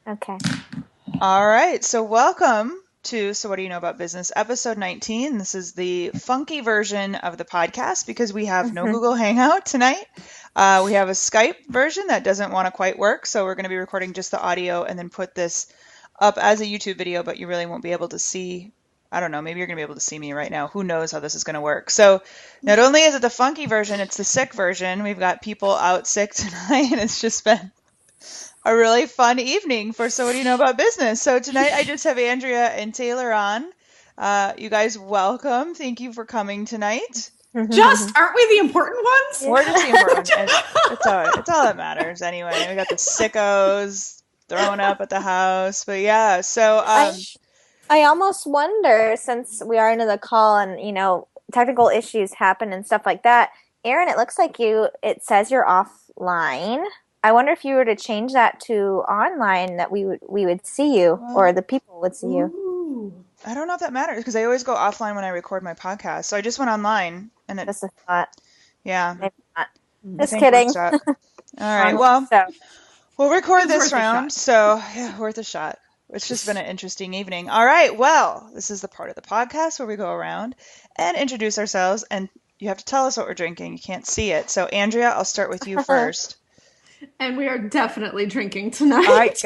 Okay. All right. So welcome to So What Do You Know About Business, episode 19. This is the funky version of the podcast because we have no Google Hangout tonight. We have a Skype version that doesn't want to quite work. So we're going to be recording just the audio and then put this up as a YouTube video, but you really won't be able to see. I don't know. Maybe you're going to be able to see me right now. Who knows how this is going to work? So not only is it the funky version, it's the sick version. We've got people out sick tonight, and it's just been a really fun evening for So What Do You Know About Business. So tonight I just have Andrea and Taylor on. You guys, welcome. Thank you for coming tonight. Just, aren't we the important ones? We're just the important ones. It's all that matters anyway. We got the sickos throwing up at the house. But yeah, so... I almost wonder, since we are into the call and, technical issues happen and stuff like that, Erin, it looks like it says you're offline. I wonder if you were to change that to online, that we would see you, or the people would see you. Ooh. I don't know if that matters because I always go offline when I record my podcast. So I just went online and Just a thought. yeah. Maybe not. I Just think kidding. works out. All right. Well, we'll record It's this worth a round. So yeah, worth a shot. It's just been an interesting evening. All right. Well, this is the part of the podcast where we go around and introduce ourselves, and you have to tell us what we're drinking. You can't see it. So Andrea, I'll start with you first. And we are definitely drinking tonight.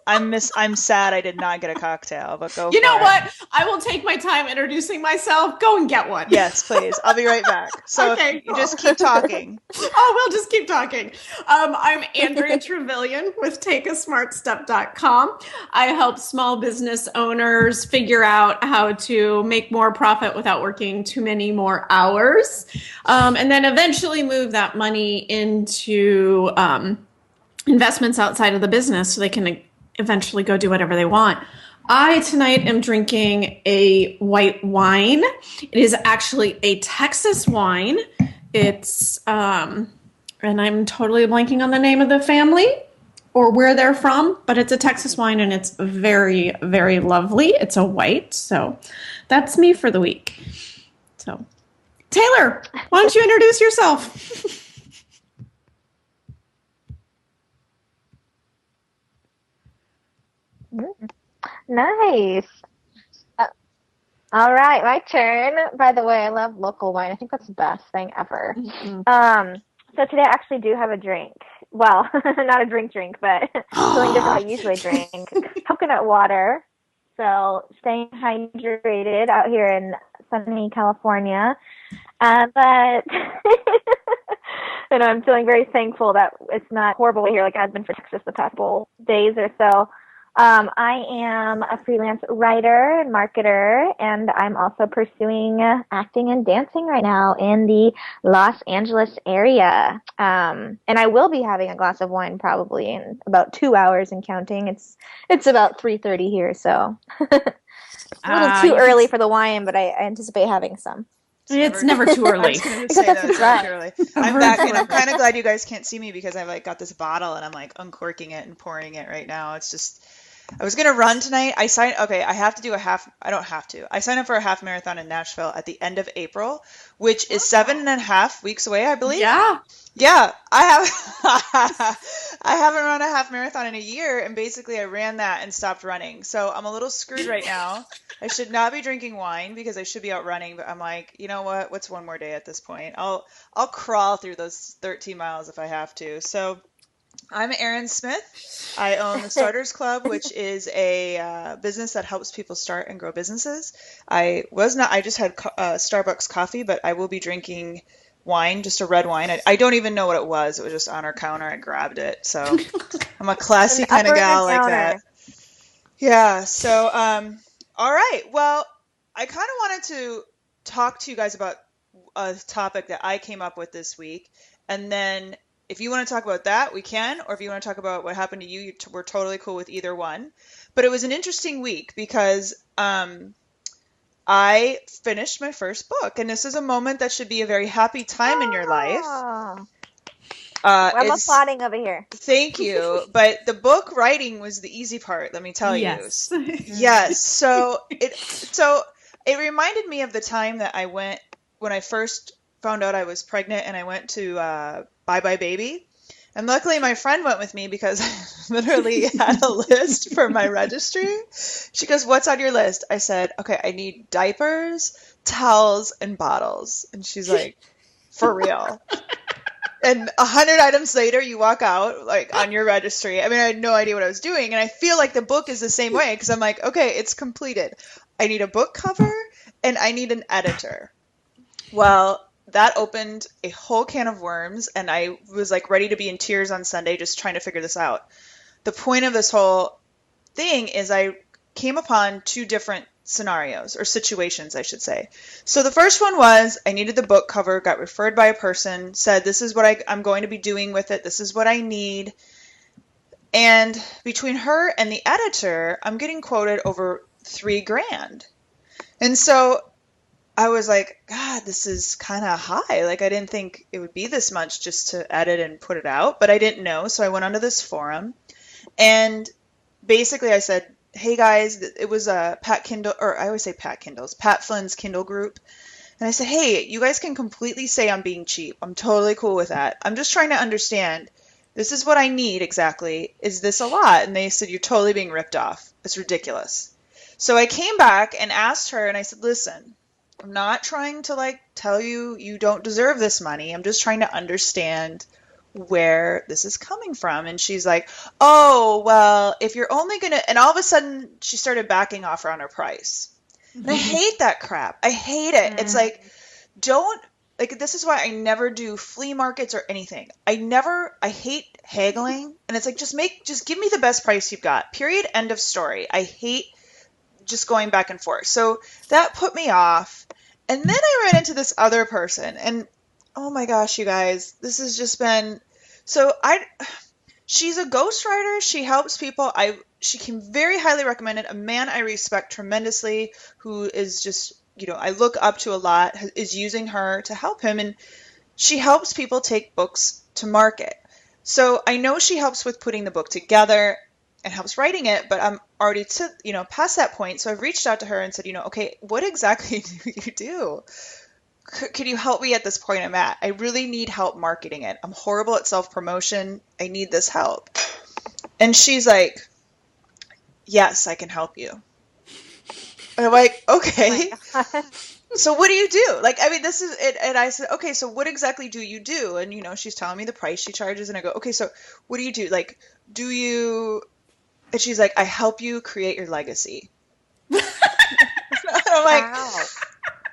I'm sad I did not get a cocktail, but go. You know for it. what? I will take my time introducing myself. Go and get one. Yes, please. I'll be right back. So Okay, if you cool. just keep talking. Oh, we'll just keep talking. I'm Andrea Trevelyan with TakeASmartStep.com. I help small business owners figure out how to make more profit without working too many more hours, and then eventually move that money into investments outside of the business so they can eventually go do whatever they want. I tonight am drinking a white wine. It is actually a Texas wine. It's, and I'm totally blanking on the name of the family or where they're from, but it's a Texas wine and it's very, very lovely. It's a white. So that's me for the week. So Taylor, why don't you introduce yourself? Nice. All right, my turn. By the way, I love local wine. I think that's the best thing ever. So today I actually do have a drink. Well, not a drink, but something different than I usually drink. Coconut water. So staying hydrated out here in sunny California. But and I'm feeling very thankful that it's not horrible here like it has been for Texas the past couple days or so. I am a freelance writer and marketer, and I'm also pursuing acting and dancing right now in the Los Angeles area. And I will be having a glass of wine probably in about 2 hours and counting. It's about 3:30 here, so a little too early for the wine, but I anticipate having some. It's never too early. I'm back, and I'm kind of glad you guys can't see me because I've got this bottle and I'm uncorking it and pouring it right now. It's just, I was gonna run tonight. I signed up for a half marathon in Nashville at the end of April, which is 7.5 weeks away, I believe. Yeah, I haven't run a half marathon in a year, and basically I ran that and stopped running. So I'm a little screwed right now. I should not be drinking wine because I should be out running, but I'm like, you know what? What's one more day at this point? I'll crawl through those 13 miles if I have to. So I'm Erin Smith. I own the Starters Club, which is a business that helps people start and grow businesses. I just had Starbucks coffee, but I will be drinking wine, just a red wine. I don't even know what it was. It was just on our counter. I grabbed it. So I'm a classy kind of gal like that. Yeah. So, all right. Well, I kind of wanted to talk to you guys about a topic that I came up with this week. And then if you want to talk about that, we can. Or if you want to talk about what happened to you, we're totally cool with either one. But it was an interesting week because I finished my first book, and this is a moment that should be a very happy time in your life. I'm applauding over here. Thank you. But the book writing was the easy part, let me tell you. Yes. So it reminded me of the time that I went when I first found out I was pregnant, and I went to Bye Bye Baby. And luckily my friend went with me because I literally had a list for my registry. She goes, what's on your list? I said, okay, I need diapers, towels, and bottles. And she's like, for real? And 100 items later, you walk out like on your registry. I mean, I had no idea what I was doing. And I feel like the book is the same way because I'm like, okay, it's completed. I need a book cover and I need an editor. Well, that opened a whole can of worms, and I was like ready to be in tears on Sunday just trying to figure this out. The point of this whole thing is I came upon two different scenarios, or situations, I should say. So the first one was I needed the book cover, got referred by a person, said this is what I'm going to be doing with it, this is what I need. And between her and the editor, I'm getting quoted over $3,000. And so I was like, God, this is kind of high. Like, I didn't think it would be this much just to edit and put it out, but I didn't know. So I went onto this forum and basically I said, hey guys, it was a Pat Kindle, or I always say Pat Kindles, Pat Flynn's Kindle group. And I said, hey, you guys can completely say I'm being cheap. I'm totally cool with that. I'm just trying to understand. This is what I need exactly. Is this a lot? And they said, you're totally being ripped off. It's ridiculous. So I came back and asked her and I said, listen, I'm not trying to like tell you you don't deserve this money. I'm just trying to understand where this is coming from. And she's like, oh, well, if you're only going to, and all of a sudden she started backing off on her price. And I hate that crap. I hate it. It's like, don't, like, this is why I never do flea markets or anything. I hate haggling. And it's like, just give me the best price you've got. Period. End of story. I hate just going back and forth. So that put me off. And then I ran into this other person and oh my gosh, you guys, this has just been, she's a ghostwriter. She helps people. She came very highly recommended. A man I respect tremendously who is just, I look up to a lot, is using her to help him. And she helps people take books to market. So I know she helps with putting the book together and helps writing it, but I'm already past that point. So I've reached out to her and said, okay, what exactly do you do? Could you help me at this point I'm at? I really need help marketing it. I'm horrible at self-promotion. I need this help. And she's like, yes, I can help you. And I'm like, okay. So what do you do? Like, I mean, this is it. And I said, okay, so what exactly do you do? And, she's telling me the price she charges. And I go, okay, so what do you do? Like, and she's like, I help you create your legacy. And I'm like, wow.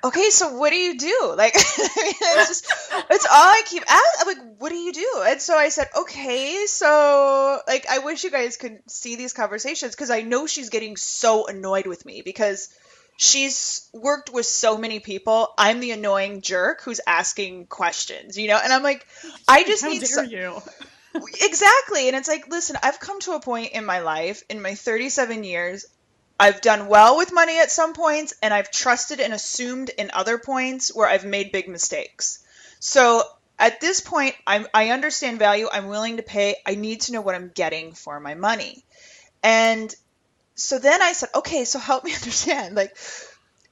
Okay, so what do you do? Like, it's all I keep asking. I'm like, what do you do? And so I said, okay, so like, I wish you guys could see these conversations because I know she's getting so annoyed with me because she's worked with so many people. I'm the annoying jerk who's asking questions, and I'm like, I just How need dare you? Exactly. And it's like, listen, I've come to a point in my life, in my 37 years, I've done well with money at some points, and I've trusted and assumed in other points where I've made big mistakes. So at this point, I understand value. I'm willing to pay. I need to know what I'm getting for my money. And so then I said, okay, so help me understand. Like,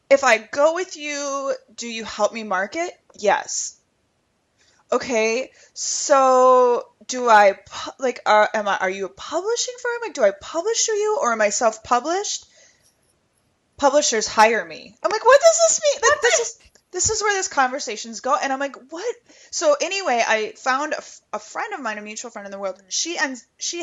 if I go with you, do you help me market? Yes. Okay, so do I, like, are you a publishing firm? Like, do I publish through you, or am I self-published? Publishers hire me. I'm like, what does this mean? Like, this is where this conversations go. And I'm like, what? So anyway, I found a friend of mine, a mutual friend in the world. She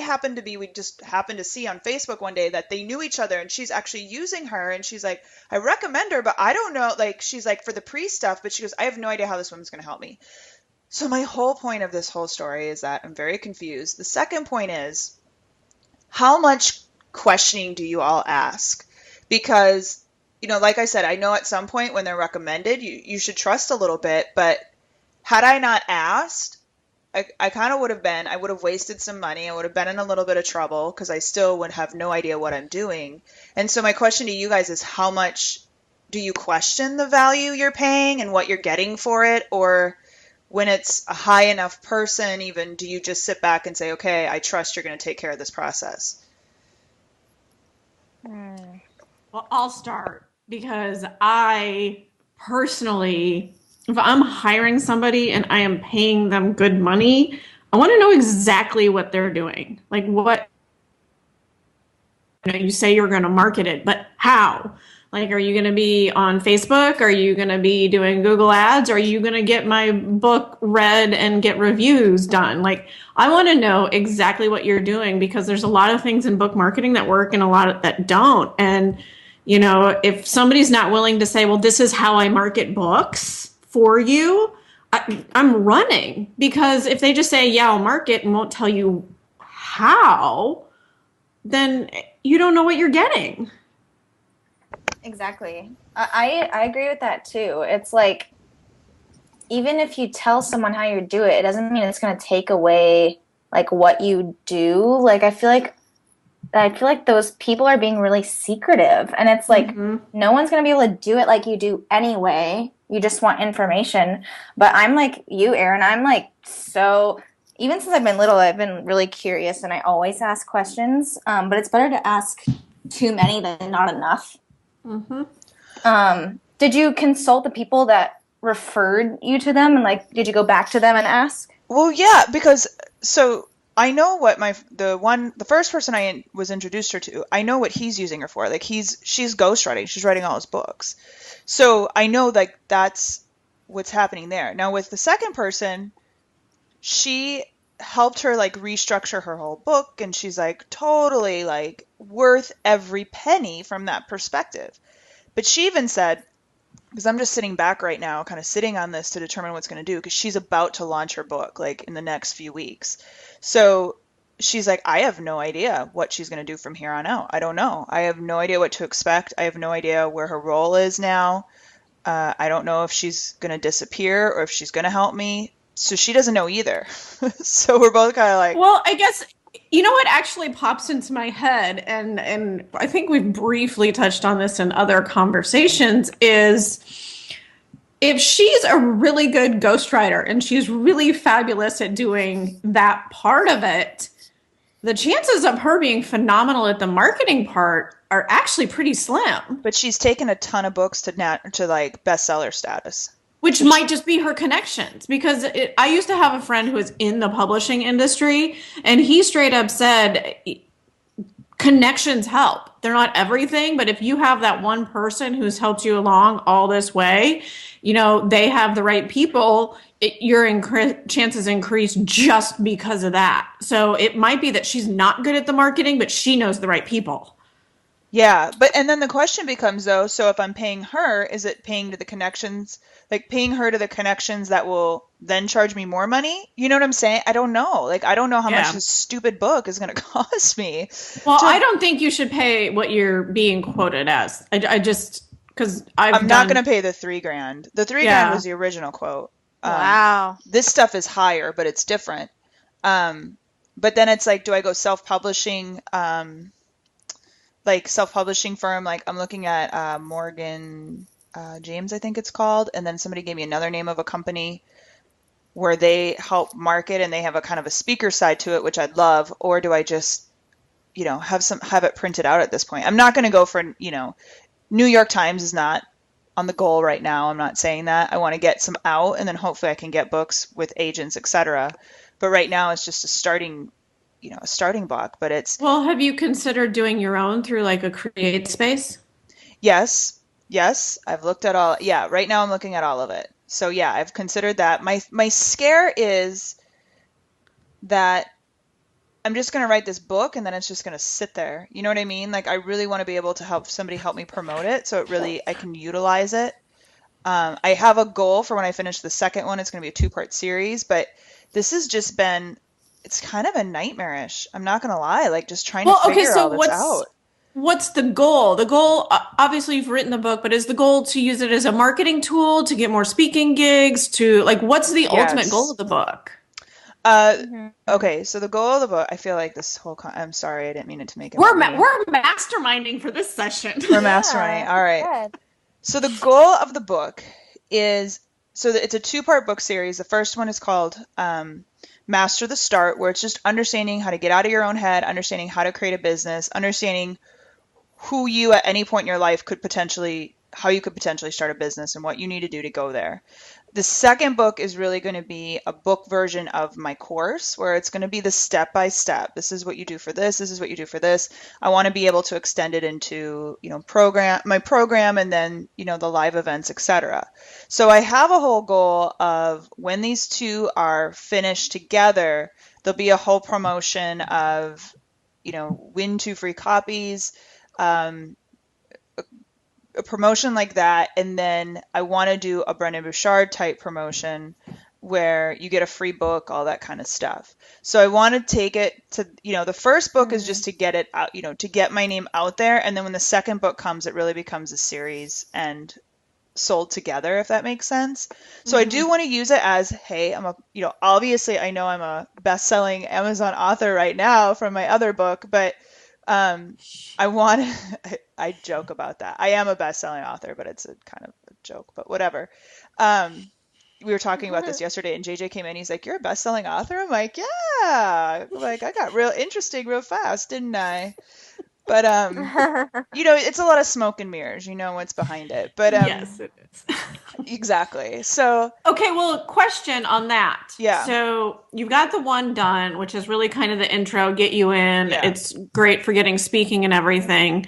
happened to be, we just happened to see on Facebook one day that they knew each other, and she's actually using her. And she's like, I recommend her, but I don't know. Like, she's like, for the pre-stuff, but she goes, I have no idea how this woman's going to help me. So my whole point of this whole story is that I'm very confused. The second point is, how much questioning do you all ask? Because, like I said, I know at some point when they're recommended, you should trust a little bit. But had I not asked, I kind of would have wasted some money. I would have been in a little bit of trouble because I still would have no idea what I'm doing. And so my question to you guys is, how much do you question the value you're paying and what you're getting for it? Or when it's a high enough person, even, do you just sit back and say, okay, I trust you're going to take care of this process? Well, I'll start because I personally, if I'm hiring somebody and I am paying them good money, I want to know exactly what they're doing. Like what, you say you're going to market it, but how? Like, are you going to be on Facebook? Are you going to be doing Google Ads? Are you going to get my book read and get reviews done? Like, I want to know exactly what you're doing, because there's a lot of things in book marketing that work and a lot that don't. And, if somebody's not willing to say, well, this is how I market books for you, I'm running. Because if they just say, yeah, I'll market and won't tell you how, then you don't know what you're getting. Exactly. I agree with that too. It's like, even if you tell someone how you do it, it doesn't mean it's going to take away like what you do. Like, I feel like those people are being really secretive, and it's like, no one's going to be able to do it like you do anyway. You just want information. But I'm like you, Erin. I'm like, so even since I've been little, I've been really curious, and I always ask questions. But it's better to ask too many than not enough. Did you consult the people that referred you to them, and like, did you go back to them and ask? Well, yeah, because so I know what the first person I was introduced her to, I know what he's using her for. Like, she's ghostwriting. She's writing all his books. So I know like that's what's happening there. Now with the second person, she helped her like restructure her whole book, and she's like totally like worth every penny from that perspective. But she even said, because I'm just sitting back right now, kind of sitting on this to determine what's going to do, because she's about to launch her book like in the next few weeks. So she's like, I have no idea what she's going to do from here on out. I don't know. I have no idea what to expect. I have no idea where her role is now. I don't know if she's going to disappear or if she's going to help me. So she doesn't know either. So we're both kind of like, well, I guess, what actually pops into my head, and I think we've briefly touched on this in other conversations, is if she's a really good ghostwriter and she's really fabulous at doing that part of it, the chances of her being phenomenal at the marketing part are actually pretty slim. But she's taken a ton of books to like bestseller status. Which might just be her connections, because I used to have a friend who was in the publishing industry, and he straight up said, connections help. They're not everything, but if you have that one person who's helped you along all this way, they have the right people, your chances increase just because of that. So it might be that she's not good at the marketing, but she knows the right people. Yeah, and then the question becomes, though, so if I'm paying her, is it paying to the connections, like paying her to the connections that will then charge me more money? You know what I'm saying? I don't know. Like, I don't know how much this stupid book is going to cost me. Well, I don't think you should pay what you're being quoted as. I just, because I'm not going to pay the $3,000. The $3,000 was the original quote. Wow. This stuff is higher, but it's different. But then it's like, do I go self-publishing, like self-publishing firm? Like, I'm looking at Morgan James, I think it's called. And then somebody gave me another name of a company where they help market and they have a kind of a speaker side to it, which I'd love. Or do I just, have it printed out at this point? I'm not going to go for, New York Times is not on the goal right now. I'm not saying that. I want to get some out, and then hopefully I can get books with agents, etc. But right now it's just a starting block. But it's, well, have you considered doing your own through like a create space? Yes, I've looked at all. Yeah, right now I'm looking at all of it. So yeah, I've considered that. My scare is that I'm just going to write this book and then it's just going to sit there. You know what I mean? Like, I really want to be able to help me promote it, so I can utilize it. I have a goal for when I finish the second one. It's going to be a 2-part series, but this has just been, it's kind of a nightmarish. I'm not going to lie. Like, just trying to figure all this out. What's the goal? The goal, obviously you've written the book, but is the goal to use it as a marketing tool, to get more speaking gigs, to like, what's the ultimate goal of the book? Okay, so the goal of the book, I feel like this whole I'm sorry, I didn't mean it to make it. We're masterminding for this session. We're masterminding. All right. Good. So the goal of the book is, it's a 2-part book series. The first one is called Master the Start, where it's just understanding how to get out of your own head, understanding how to create a business, understanding who you at any point in your life could potentially how you could potentially start a business and what you need to do to go there. The second book is really going to be a book version of my course, where it's going to be the step by step. This is what you do for this. This is what you do for this. I want to be able to extend it into, my program, and then, the live events, etc. So I have a whole goal of when these two are finished together, there'll be a whole promotion of, win 2 free copies, a promotion like that, and then I want to do a Brendon Burchard type promotion where you get a free book, all that kind of stuff. So I want to take it to, the first book is just to get it out, to get my name out there, and then when the second book comes, it really becomes a series and sold together, if that makes sense. So I do want to use it as, hey, I'm obviously I know I'm a best-selling Amazon author right now from my other book, but I joke about that. I am a best-selling author, but it's a kind of a joke, but whatever. We were talking about this yesterday, and JJ came in. He's like, "You're a best-selling author?" I'm like, "Yeah." Like, I got real interesting real fast, didn't I? But it's a lot of smoke and mirrors. You know what's behind it. But yes, it is. Exactly. So okay, well, question on that. Yeah. So you've got the one done, which is really kind of the intro, get you in. Yeah. It's great for getting speaking and everything.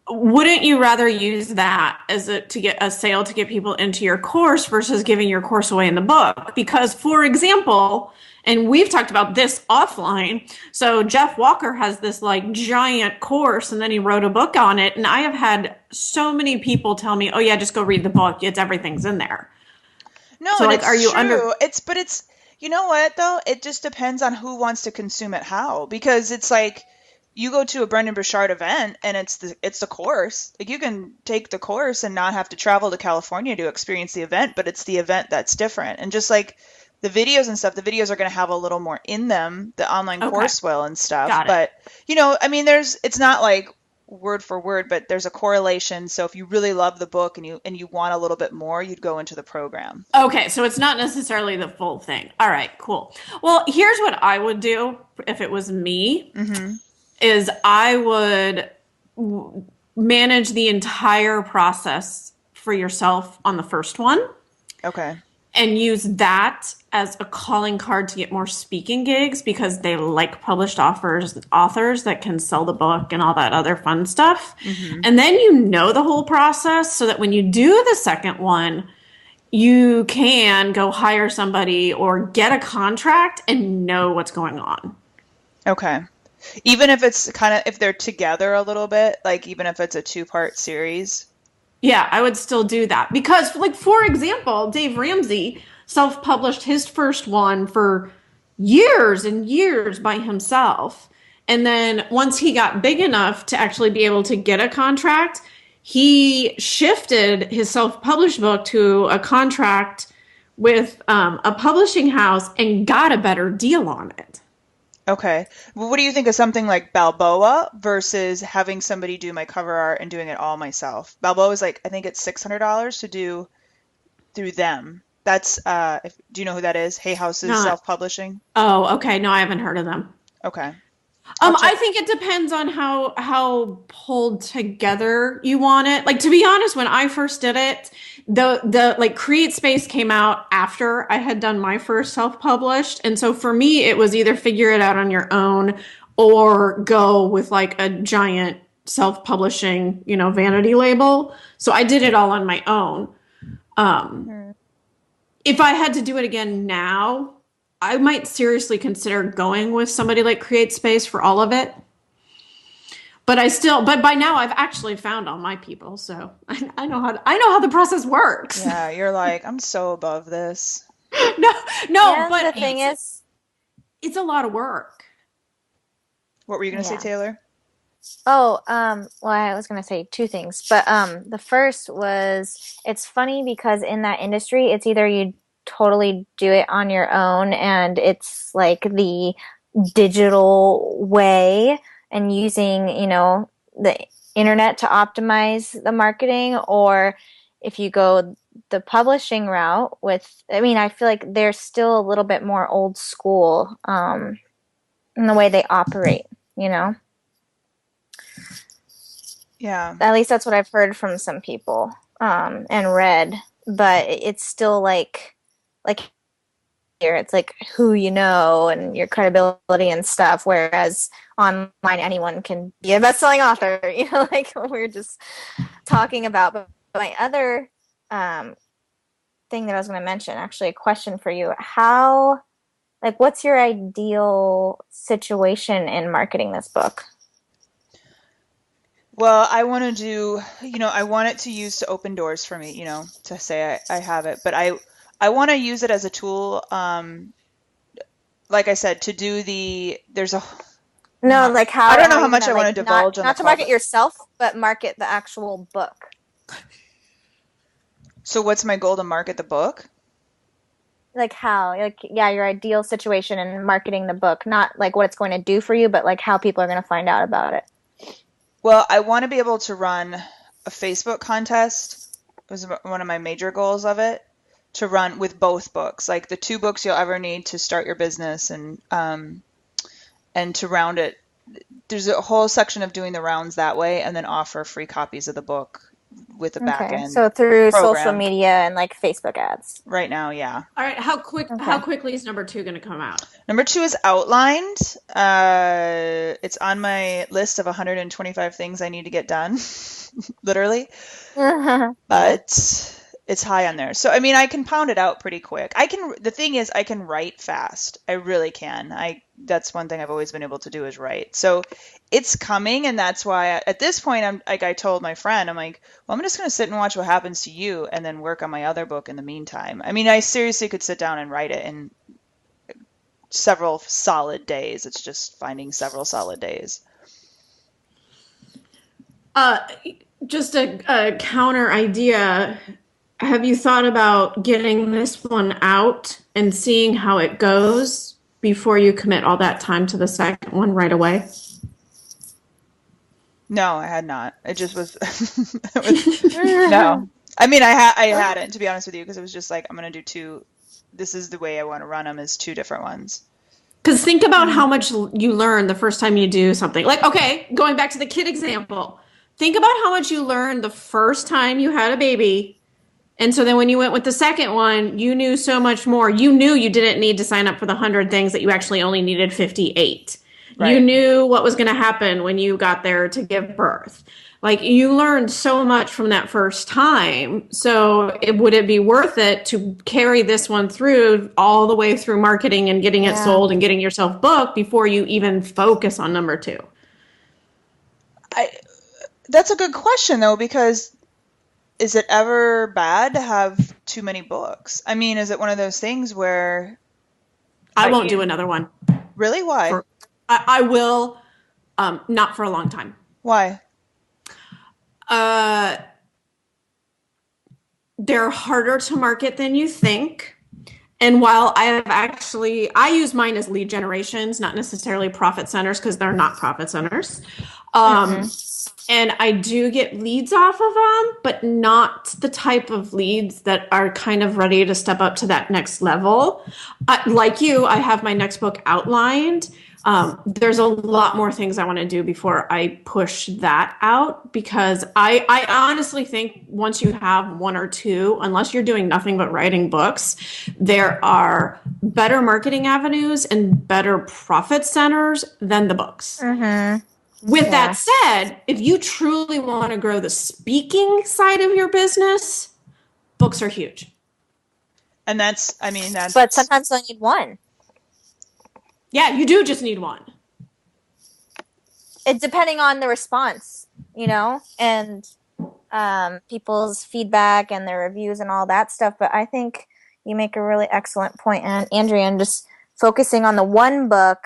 Wouldn't you rather use that to get a sale to get people into your course versus giving your course away in the book? Because, for example, and we've talked about this offline, so Jeff Walker has this like giant course, and then he wrote a book on it, and I have had so many people tell me, "Oh yeah, just go read the book. Everything's in there." No, so and like, it's are you true. It's you know what though? It just depends on who wants to consume it how, because it's like, you go to a Brendon Burchard event and it's the course. Like, you can take the course and not have to travel to California to experience the event, but it's the event that's different. And just like the videos and stuff, the videos are going to have a little more in them. The online course will and stuff. Got it. But, it's not like word for word, but there's a correlation. So if you really love the book and you want a little bit more, you'd go into the program. Okay, so it's not necessarily the full thing. All right, cool. Well, here's what I would do if it was me. Mm-hmm. Is I would manage the entire process for yourself on the first one. Okay. And use that as a calling card to get more speaking gigs, because they like published authors that can sell the book and all that other fun stuff. Mm-hmm. And then the whole process, so that when you do the second one, you can go hire somebody or get a contract and know what's going on. Okay. Even if it's if they're together a little bit, like even if it's a 2-part series. Yeah, I would still do that. Because, like, for example, Dave Ramsey self-published his first one for years and years by himself. And then once he got big enough to actually be able to get a contract, he shifted his self-published book to a contract with a publishing house and got a better deal on it. Okay. Well, what do you think of something like Balboa versus having somebody do my cover art and doing it all myself? Balboa is like, I think it's $600 to do through them. That's, do you know who that is? Hay House's Self-Publishing. Oh, okay. No, I haven't heard of them. Okay. I think it depends on how pulled together you want it. Like, to be honest, when I first did it, the like Create Space came out after I had done my first self-published. And so for me, it was either figure it out on your own or go with like a giant self-publishing, vanity label. So I did it all on my own. If I had to do it again now, I might seriously consider going with somebody like Create Space for all of it. But by now I've actually found all my people, so I know how the process works. Yeah, you're like, I'm so above this. No, yeah, but the thing is, it's a lot of work. What were you going to say, Taylor? Oh, well, I was going to say 2 things, but the first was, it's funny because in that industry, it's either you totally do it on your own and it's like the digital way and using, the internet to optimize the marketing, or if you go the publishing route I feel like they're still a little bit more old school in the way they operate, Yeah. At least that's what I've heard from some people. and read, but it's still like here it's like who you know and your credibility and stuff, whereas online anyone can be a best-selling author, like we're just talking about. But my other thing that I was going to mention, actually a question for you, what's your ideal situation in marketing this book? Well, I want to do, I want it to use to open doors for me, to say I have it, but I want to use it as a tool, like I said, to do how I don't know how much I want to divulge not to market yourself, but market the actual book. So what's my goal to market the book? Like how, your ideal situation in marketing the book, not like what it's going to do for you, but like how people are going to find out about it. Well, I want to be able to run a Facebook contest. It was one of my major goals of it, to run with both books, like the 2 books you'll ever need to start your business, and to round it. There's a whole section of doing the rounds that way, and then offer free copies of the book with the back end. So through social media and like Facebook ads. Right now, yeah. All right. How quickly is number 2 going to come out? Number 2 is outlined. It's on my list of 125 things I need to get done, literally. But it's high on there. So, I mean, I can pound it out pretty quick. The thing is, I can write fast. I really can. That's one thing I've always been able to do, is write. So it's coming. And that's why at this point, I told my friend, I'm like, well, I'm just going to sit and watch what happens to you and then work on my other book in the meantime. I mean, I seriously could sit down and write it in several solid days. It's just finding several solid days. Just a counter idea. Have you thought about getting this one out and seeing how it goes before you commit all that time to the second one right away? No, I had not. It just was, no. I mean, I hadn't, to be honest with you, because it was just like, I'm going to do 2. This is the way I want to run them, is 2 different ones. Because think about how much you learn the first time you do something. Like, okay, going back to the kid example, think about how much you learned the first time you had a baby. And so then when you went with the second one, you knew so much more. You knew you didn't need to sign up for the 100 things, that you actually only needed 58. Right. You knew what was going to happen when you got there to give birth. Like, you learned so much from that first time. So would it be worth it to carry this one through all the way through marketing and getting it sold and getting yourself booked before you even focus on number 2? That's a good question, though, because is it ever bad to have too many books? I mean, is it one of those things where I won't do another one? Really? Why? I will, not for a long time. Why? They're harder to market than you think. And while I use mine as lead generations, not necessarily profit centers, because they're not profit centers. And I do get leads off of them, but not the type of leads that are kind of ready to step up to that next level. Like you, I have my next book outlined. There's a lot more things I want to do before I push that out, because I honestly think once you have 1 or 2, unless you're doing nothing but writing books, there are better marketing avenues and better profit centers than the books. With that said, if you truly want to grow the speaking side of your business, books are huge. And that's. But sometimes you need 1. Yeah, you do just need 1. It's depending on the response, and people's feedback and their reviews and all that stuff. But I think you make a really excellent point, Andrea, and just focusing on the one book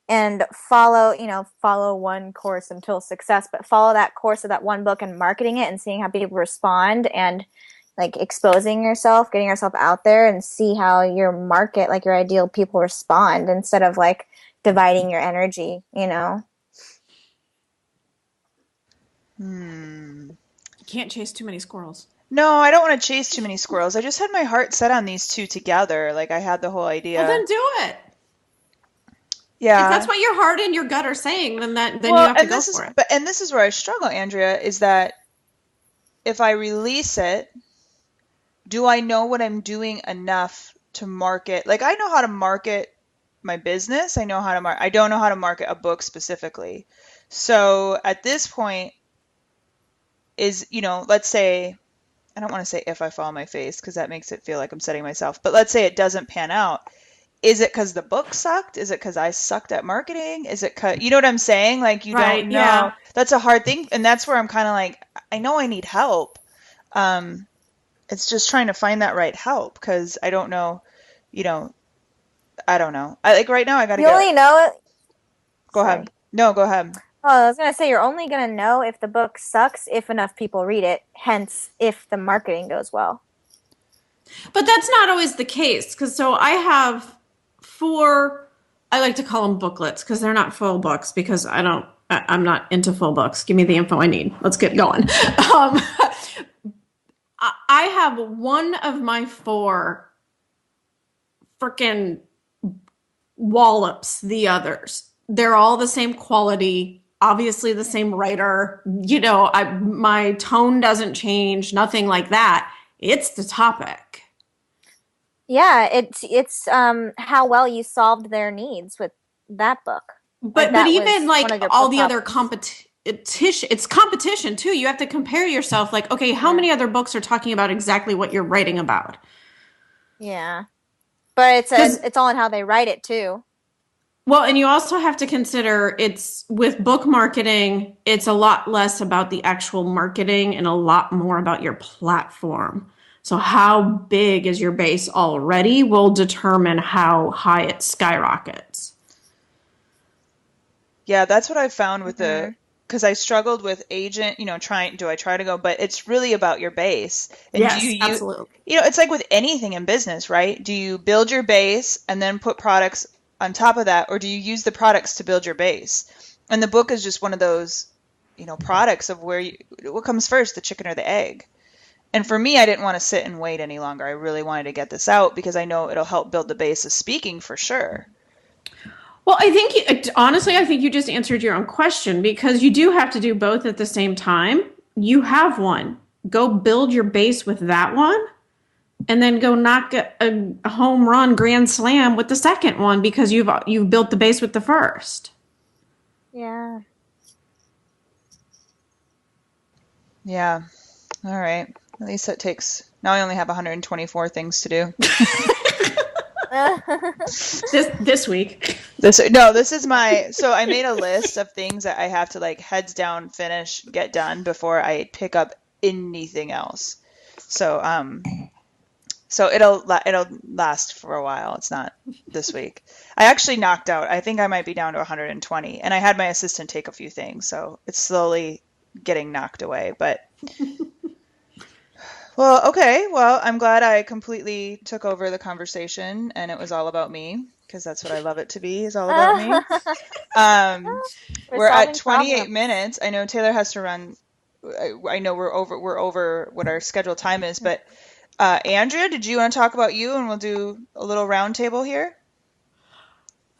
and follow one course until success, but follow that course of that one book and marketing it and seeing how people respond and like exposing yourself, getting yourself out there and see how your market, like your ideal people respond instead of like dividing your energy, You can't chase too many squirrels. No, I don't want to chase too many squirrels. I just had my heart set on these 2 together. Like I had the whole idea. Well, then do it. Yeah. If that's what your heart and your gut are saying, then you have to go for it. And this is where I struggle, Andrea, is that if I release it, do I know what I'm doing enough to market? Like, I know how to market my business. I don't know how to market a book specifically. So at this point is, let's say, I don't want to say if I fall on my face because that makes it feel like I'm setting myself, but let's say it doesn't pan out. Is it because the book sucked? Is it because I sucked at marketing? Is it because, you know what I'm saying? Like, you don't know. Yeah. That's a hard thing. And that's where I'm kind of like, I know I need help. It's just trying to find that right help because I don't know, I don't know. Right now I got to You only know it. Go ahead. No, go ahead. Oh, I was going to say, you're only going to know if the book sucks if enough people read it, hence if the marketing goes well. But that's not always the case, because I have 4, I like to call them booklets, because they're not full books, because I'm not into full books. Give me the info I need. Let's get going. I have one of my 4 freaking wallops the others. They're all the same quality, obviously the same writer. My tone doesn't change, nothing like that. It's the topic. Yeah, it's how well you solved their needs with that book. But even like all the other competition, it's competition too. You have to compare yourself. Like, okay, how many other books are talking about exactly what you're writing about? Yeah, but it's all in how they write it too. Well, and you also have to consider it's with book marketing, it's a lot less about the actual marketing and a lot more about your platform. So how big is your base already will determine how high it skyrockets. Yeah, that's what I found with because I struggled with agent, do I try to go, but it's really about your base. And yes, absolutely. It's like with anything in business, right? Do you build your base and then put products on top of that, or do you use the products to build your base? And the book is just one of those, products of what comes first, the chicken or the egg. And for me, I didn't want to sit and wait any longer. I really wanted to get this out because I know it'll help build the base of speaking for sure. Well, I think you just answered your own question, because you do have to do both at the same time. You have one. Go build your base with that one, and then go knock a home run grand slam with the second one, because you've built the base with the first. Yeah. Yeah. All right. At least it takes. Now I only have 124 things to do. This week. This is my. So I made a list of things that I have to heads down, finish, get done before I pick up anything else. So it'll last for a while. It's not this week. I actually knocked out. I think I might be down to 120, and I had my assistant take a few things, so it's slowly getting knocked away. But well, okay. Well, I'm glad I completely took over the conversation, and it was all about me, because that's what I love it to be. Is all about me. We're at 28 minutes. I know Taylor has to run. I know we're over what our scheduled time is, but. Andrea, did you want to talk about you, and we'll do a little round table here?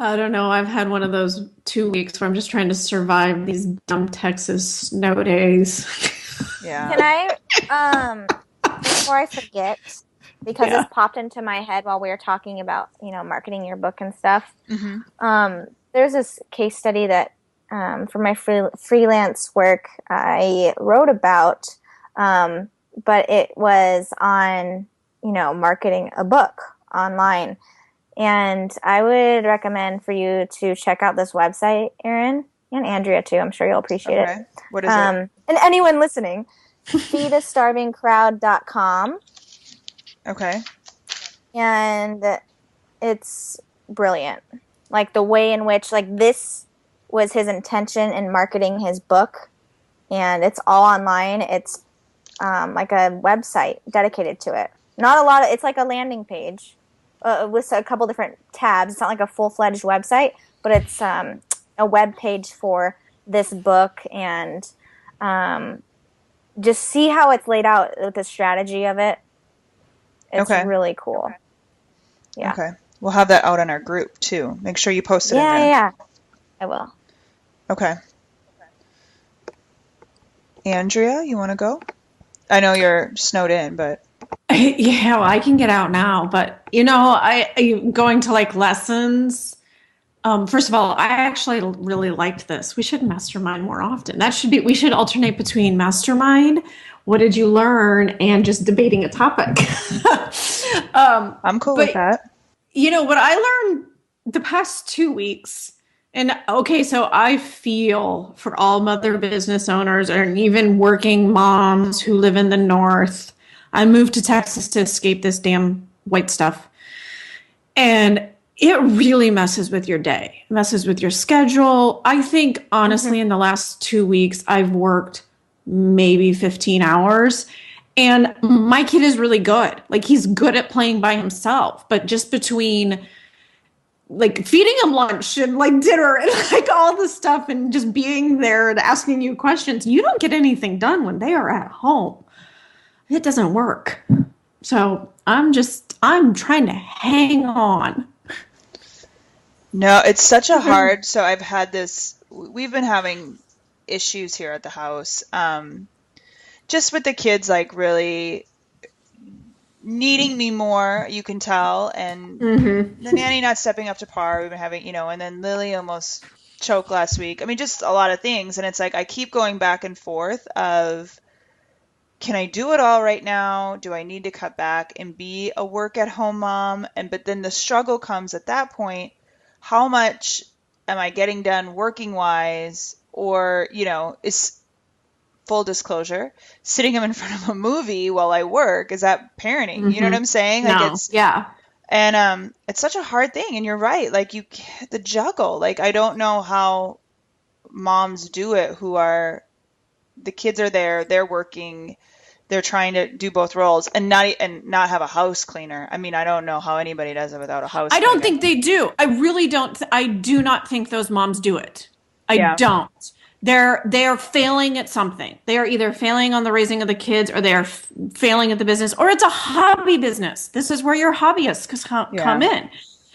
I don't know. I've had one of those 2 weeks where I'm just trying to survive these dumb Texas snow days. Yeah. Can I, before I forget, because this popped into my head while we were talking about, marketing your book and stuff. Mm-hmm. There's this case study that, for my freelance work, I wrote about, but it was on, marketing a book online. And I would recommend for you to check out this website, Erin, and Andrea too. I'm sure you'll appreciate it. What is it? And anyone listening, feedastarvingcrowd.com. Okay. And it's brilliant. Like the way in which, this was his intention in marketing his book. And it's all online. It's like a website dedicated to it. Not a lot of, it's like a landing page with a couple different tabs. It's not like a full-fledged website, but it's a web page for this book, and just see how it's laid out with the strategy of it. It's really cool. Yeah. Okay. We'll have that out on our group too. Make sure you post it in there. Yeah. I will. Okay. Andrea, you want to go? I know you're snowed in, but. Yeah, well, I can get out now, but I going to like lessons. First of all, I actually really liked this. We should mastermind more often. We should alternate between mastermind, what did you learn, and just debating a topic. I'm cool with that. What I learned the past 2 weeks, and okay, so I feel for all mother business owners and even working moms who live in the North. I moved to Texas to escape this damn white stuff. And it really messes with your day, messes with your schedule. I think, honestly, in the last 2 weeks, I've worked maybe 15 hours. And my kid is really good. Like, he's good at playing by himself. But just between, like, feeding him lunch and, like, dinner and, like, all the stuff and just being there and asking you questions, you don't get anything done when they are at home. It doesn't work. So I'm trying to hang on. No, it's such a hard, so we've been having issues here at the house. Just with the kids, like, really needing me more, you can tell. And the nanny not stepping up to par. We've been having, and then Lily almost choked last week. I mean, just a lot of things. And it's like, I keep going back and forth of, can I do it all right now? Do I need to cut back and be a work at home mom? But then the struggle comes at that point. How much am I getting done working wise? Or, is, full disclosure, sitting him in front of a movie while I work, is that parenting? You know what I'm saying? Like, No. Yeah. And it's such a hard thing. And you're right. Like, the juggle. Like, I don't know how moms do it the kids are there, they're working, they're trying to do both roles and not have a house cleaner. I mean, I don't know how anybody does it without a house cleaner. I don't think they do. I really don't. I do not think those moms do it. I don't. They are failing at something. They are either failing on the raising of the kids, or they are failing at the business, or it's a hobby business. This is where your hobbyists come in.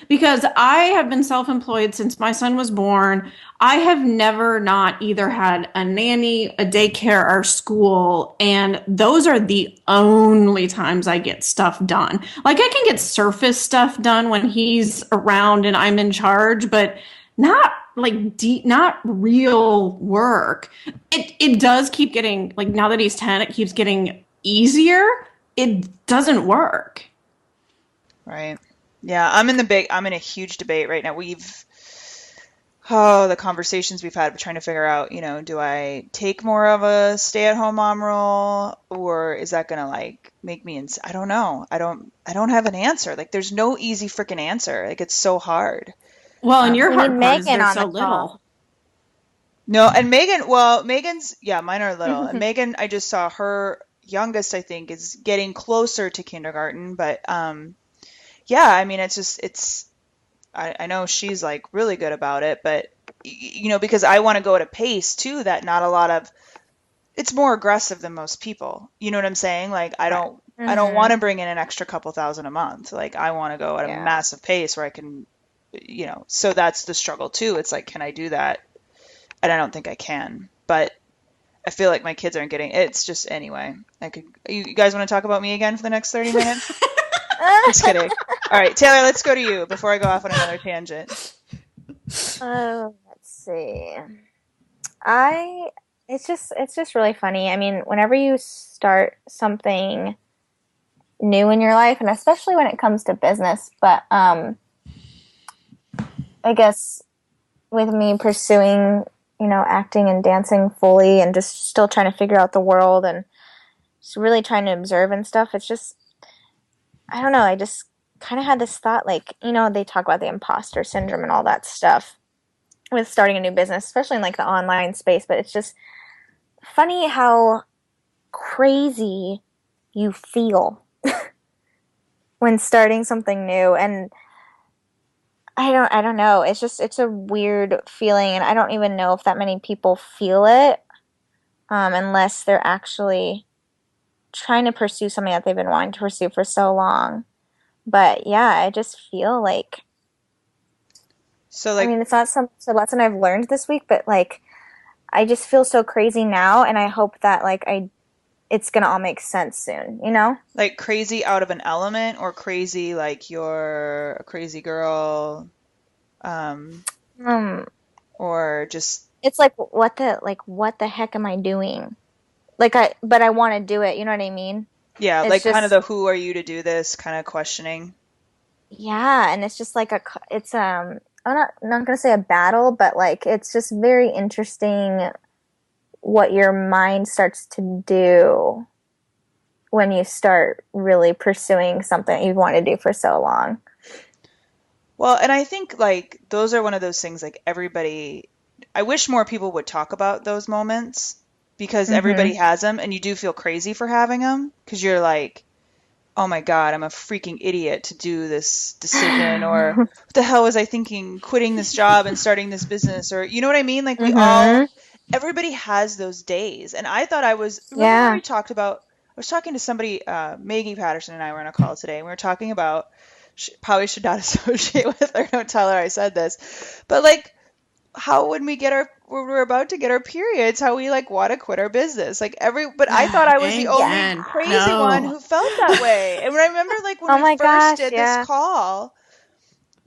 Because I have been self-employed since my son was born. I have never not either had a nanny, a daycare, or school. And those are the only times I get stuff done. Like, I can get surface stuff done when he's around and I'm in charge, but not like deep, not real work. It does keep getting, like, now that he's 10, it keeps getting easier. It doesn't work. Right. Yeah, I'm in a huge debate right now. The conversations we've had, trying to figure out, do I take more of a stay-at-home mom role, or is that gonna, like, make me I don't know. I don't have an answer. Like, there's no easy freaking answer. Like, it's so hard. Well, and your hard part is there's so little. No, and Megan's, mine are little. And Megan, I just saw her youngest, I think, is getting closer to kindergarten, but I mean, I know she's, like, really good about it, but, because I want to go at a pace too, that it's more aggressive than most people. You know what I'm saying? Like, I don't want to bring in an extra couple thousand a month. Like, I want to go at a massive pace where I can, so that's the struggle too. It's like, can I do that? And I don't think I can, but I feel like my kids aren't getting, it's just, anyway, you guys want to talk about me again for the next 30 minutes? Just kidding. All right, Taylor, let's go to you before I go off on another tangent. Let's see. It's just really funny. I mean, whenever you start something new in your life, and especially when it comes to business, but I guess with me pursuing, acting and dancing fully and just still trying to figure out the world and just really trying to observe and stuff, it's just, I don't know, I just kind of had this thought, like, they talk about the imposter syndrome and all that stuff with starting a new business, especially in, like, the online space, but it's just funny how crazy you feel when starting something new. And I don't know, it's a weird feeling, and I don't even know if that many people feel it unless they're actually trying to pursue something that they've been wanting to pursue for so long. But yeah, I just feel like, so, like, I mean, it's not some lesson I've learned this week, but, like, I just feel so crazy now, and I hope that, like, I it's going to all make sense soon, you know? Like crazy out of an element, or crazy like you're a crazy girl, or just it's like what the heck am I doing? But I want to do it, you know what I mean? Yeah, It's like just, kind of the who are you to do this kind of questioning. yeah, and it's just like I'm not gonna say a battle, but like it's just very interesting what your mind starts to do when you start really pursuing something you've wanted to do for so long. Well, and I think like those are one of those things like I wish more people would talk about those moments, because everybody has them, and you do feel crazy for having them, because you're like, oh my God, I'm a freaking idiot to do this decision, or what the hell was I thinking, quitting this job and starting this business, or you know what I mean? Like everybody has those days. And I thought remember we talked about, I was talking to somebody, Maggie Patterson and I were on a call today, and we were talking about, probably should not associate with her, don't tell her I said this, but like, how when we're about to get our periods, how we like want to quit our business, but I thought I was the only crazy one who felt that way. And I remember like when we first did this call,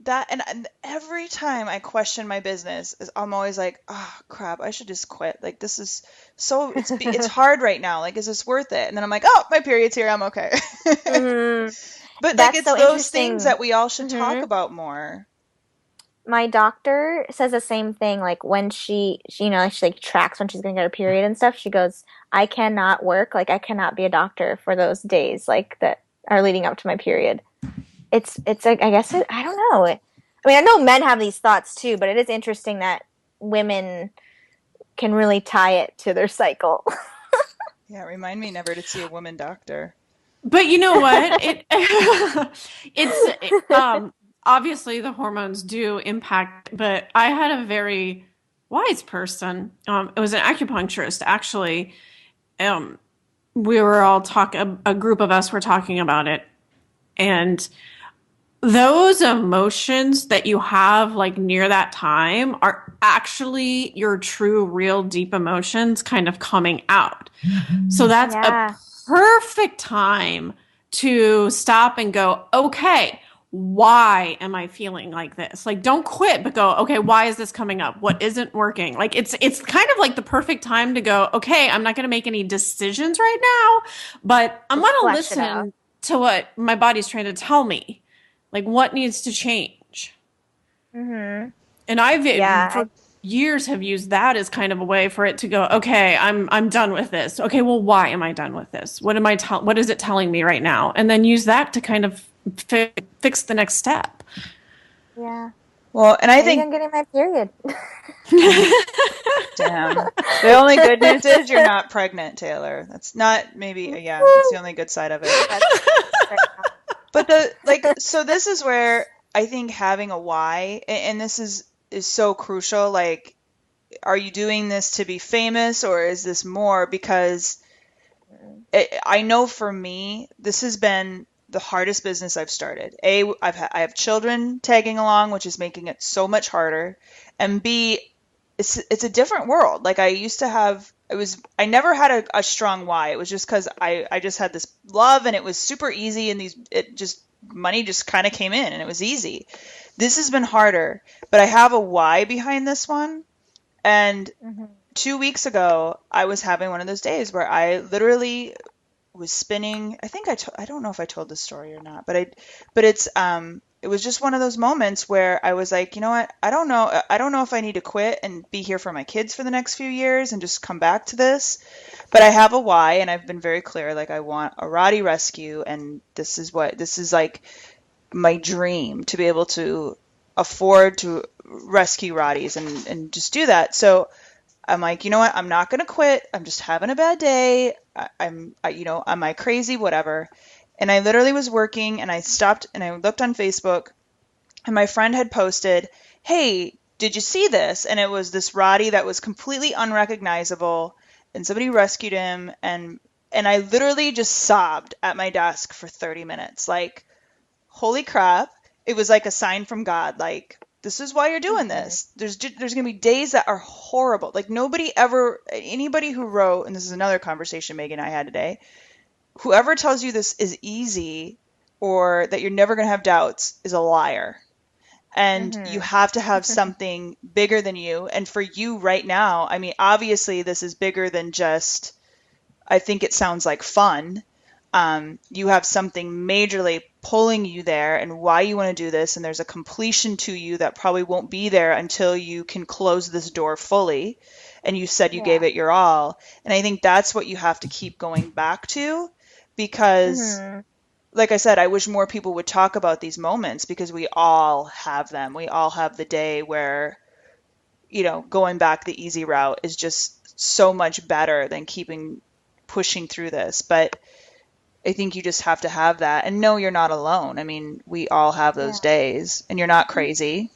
that and every time I question my business, I'm always like, oh crap, I should just quit. Like this is it's hard right now. Like, is this worth it? And then I'm like, oh, my period's here, I'm okay. But like it's so those things that we all should talk about more. My doctor says the same thing. Like when she like tracks when she's going to get her period and stuff. She goes, I cannot work. Like I cannot be a doctor for those days like that are leading up to my period. It's like, I guess I don't know. I mean, I know men have these thoughts too, but it is interesting that women can really tie it to their cycle. Yeah, remind me never to see a woman doctor. But you know what? It's obviously the hormones do impact, but I had a very wise person. It was an acupuncturist, actually. We were all a group of us were talking about it. And those emotions that you have like near that time are actually your true, real, deep emotions kind of coming out. So that's a perfect time to stop and go, okay, why am I feeling like this? Like, don't quit, but go, okay, why is this coming up? What isn't working? Like, it's kind of like the perfect time to go, okay, I'm not going to make any decisions right now, but I'm going to listen to what my body's trying to tell me. Like, what needs to change? And for years have used that as kind of a way for it to go, okay, I'm done with this. Okay, well, why am I done with this? What is it telling me right now? And then use that to kind of fix the next step. Yeah. Well, and I think I'm getting my period. Damn. The only good news is you're not pregnant, Taylor. That's not that's the only good side of it. But so this is where I think having a why, and this is so crucial. Like, are you doing this to be famous, or is this more? Because I know for me, this has been the hardest business I've started. I have children tagging along, which is making it so much harder. And B, it's a different world. Like I used to have, I never had a strong why. It was just because I just had this love, and it was super easy, and money just kind of came in and it was easy. This has been harder, but I have a why behind this one. And 2 weeks ago, I was having one of those days where I literally was spinning. I think I don't know if I told this story or not, but it was just one of those moments where I was like, you know what? I don't know if I need to quit and be here for my kids for the next few years and just come back to this. But I have a why, and I've been very clear. Like, I want a Roddy rescue, and this is like my dream, to be able to afford to rescue Roddies and just do that. So I'm like, you know what? I'm not going to quit. I'm just having a bad day. Am I crazy? Whatever. And I literally was working, and I stopped and I looked on Facebook, and my friend had posted, hey, did you see this? And it was this Roddy that was completely unrecognizable, and somebody rescued him. And I literally just sobbed at my desk for 30 minutes. Like, holy crap. It was like a sign from God. Like, this is why you're doing this. There's going to be days that are horrible. Like anybody who wrote, and this is another conversation Megan and I had today, whoever tells you this is easy or that you're never going to have doubts is a liar. And you have to have something bigger than you. And for you right now, I mean, obviously this is bigger than just, I think it sounds like fun. You have something majorly pulling you there and why you want to do this. And there's a completion to you that probably won't be there until you can close this door fully. And you said you gave it your all. And I think that's what you have to keep going back to, because like I said, I wish more people would talk about these moments, because we all have them. We all have the day where, going back the easy route is just so much better than pushing through this. But I think you just have to have that. And no, you're not alone. I mean, we all have those days, and you're not crazy.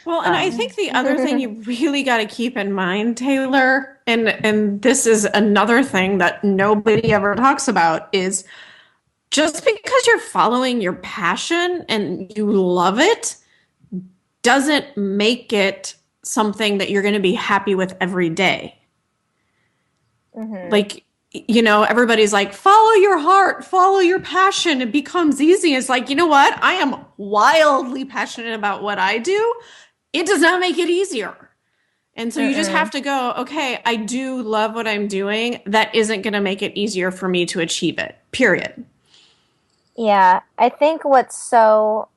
Well, and I think the other thing you really got to keep in mind, Taylor, and this is another thing that nobody ever talks about, is just because you're following your passion and you love it doesn't make it something that you're going to be happy with every day. Like, everybody's like, follow your heart, follow your passion. It becomes easy. It's like, you know what? I am wildly passionate about what I do. It does not make it easier. And so you just have to go, okay, I do love what I'm doing. That isn't going to make it easier for me to achieve it, period. Yeah, I think what's so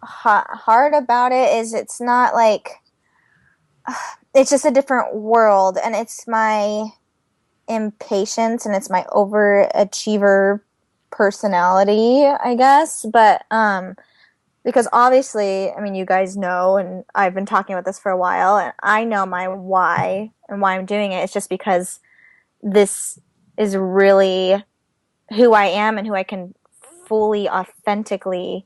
hard about it is it's not like, it's just a different world, and it's my impatience and it's my overachiever personality, I guess. But because obviously, I mean, you guys know, and I've been talking about this for a while, and I know my why and why I'm doing it. It's just because this is really who I am and who I can fully, authentically,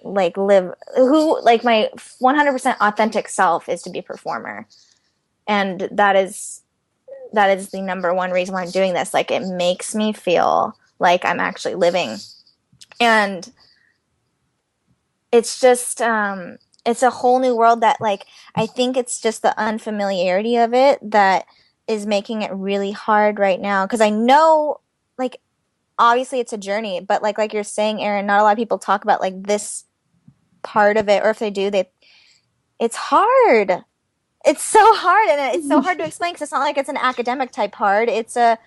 like, live. Like, my 100% authentic self is to be a performer, and that is the number one reason why I'm doing this. Like, it makes me feel like I'm actually living, and it's just it's a whole new world that, like, I think it's just the unfamiliarity of it that is making it really hard right now. Because I know, like, obviously it's a journey, but like you're saying, Erin, not a lot of people talk about, like, this part of it, or if they do, it's hard. It's so hard, and it's so hard to explain, because it's not like it's an academic type hard. It's a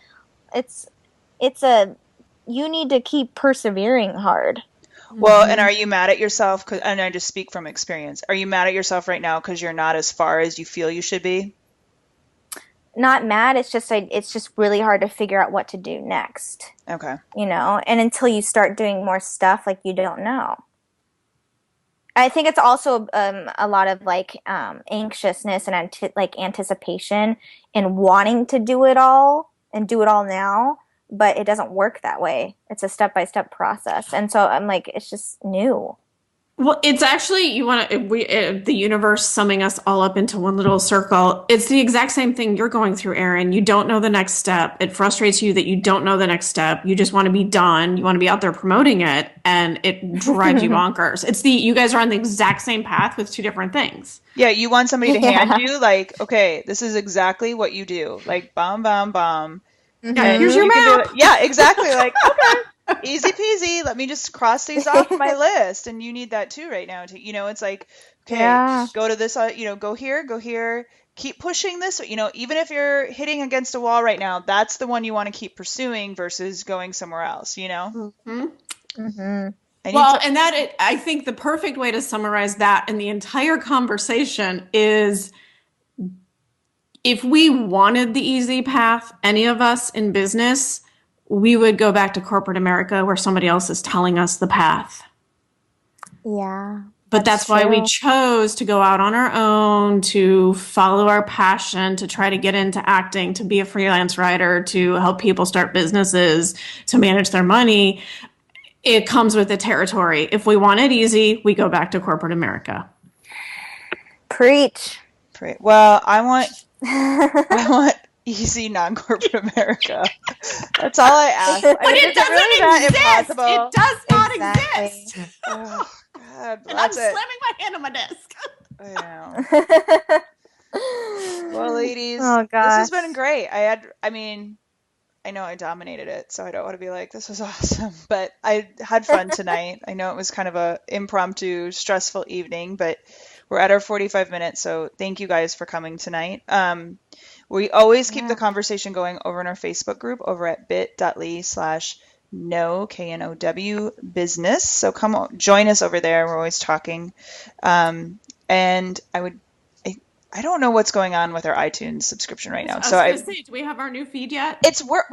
you need to keep persevering hard. Well, and are you mad at yourself? And I just speak from experience. Are you mad at yourself right now because you're not as far as you feel you should be? Not mad. It's just really hard to figure out what to do next. Okay. And until you start doing more stuff, like, you don't know. I think it's also a lot of, like, anxiousness and anticipation and wanting to do it all and do it all now, but it doesn't work that way. It's a step-by-step process. And so I'm like, it's just new. Well, it's actually, the universe summing us all up into one little circle. It's the exact same thing you're going through, Erin. You don't know the next step. It frustrates you that you don't know the next step. You just want to be done. You want to be out there promoting it, and it drives you bonkers. You guys are on the exact same path with two different things. Yeah, you want somebody to hand you, like, okay, this is exactly what you do. Like, bum, bum, bum. Yeah, here's your map. Yeah, exactly. Like, okay. Easy peasy. Let me just cross these off my list. And you need that too right now. It's like, okay, go to this, go here, keep pushing this. Even if you're hitting against a wall right now, that's the one you want to keep pursuing versus going somewhere else, Mm-hmm. And I think the perfect way to summarize that in the entire conversation is, if we wanted the easy path, any of us in business, we would go back to corporate America where somebody else is telling us the path. Yeah. But that's why we chose to go out on our own, to follow our passion, to try to get into acting, to be a freelance writer, to help people start businesses, to manage their money. It comes with the territory. If we want it easy, we go back to corporate America. Preach. Well, I want easy non-corporate America. That's all I ask. But it doesn't exist. It does not exist. Oh, God. And I'm slamming my hand on my desk. I know. Well, ladies, this has been great. I know I dominated it, so I don't want to be like, this was awesome, but I had fun tonight. I know it was kind of a impromptu, stressful evening, but we're at our 45 minutes, so thank you guys for coming tonight. We always keep the conversation going over in our Facebook group over at bit.ly/know, KNOW business. So come join us over there. We're always talking. And I don't know what's going on with our iTunes subscription right now. I was going to say, do we have our new feed yet? We're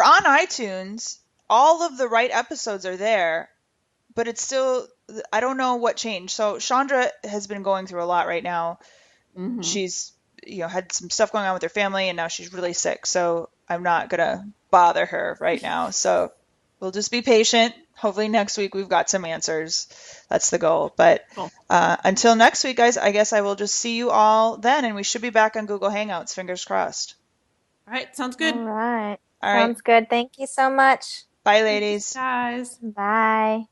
on iTunes. All of the right episodes are there, but it's still, I don't know what changed. So Chandra has been going through a lot right now. Mm-hmm. She's, had some stuff going on with her family, and now she's really sick. So I'm not going to bother her right now. So we'll just be patient. Hopefully next week we've got some answers. That's the goal. But until next week, guys, I guess I will just see you all then, and we should be back on Google Hangouts. Fingers crossed. All right. Sounds good. All right. Sounds good. Thank you so much. Bye, ladies. Thanks, guys. Bye.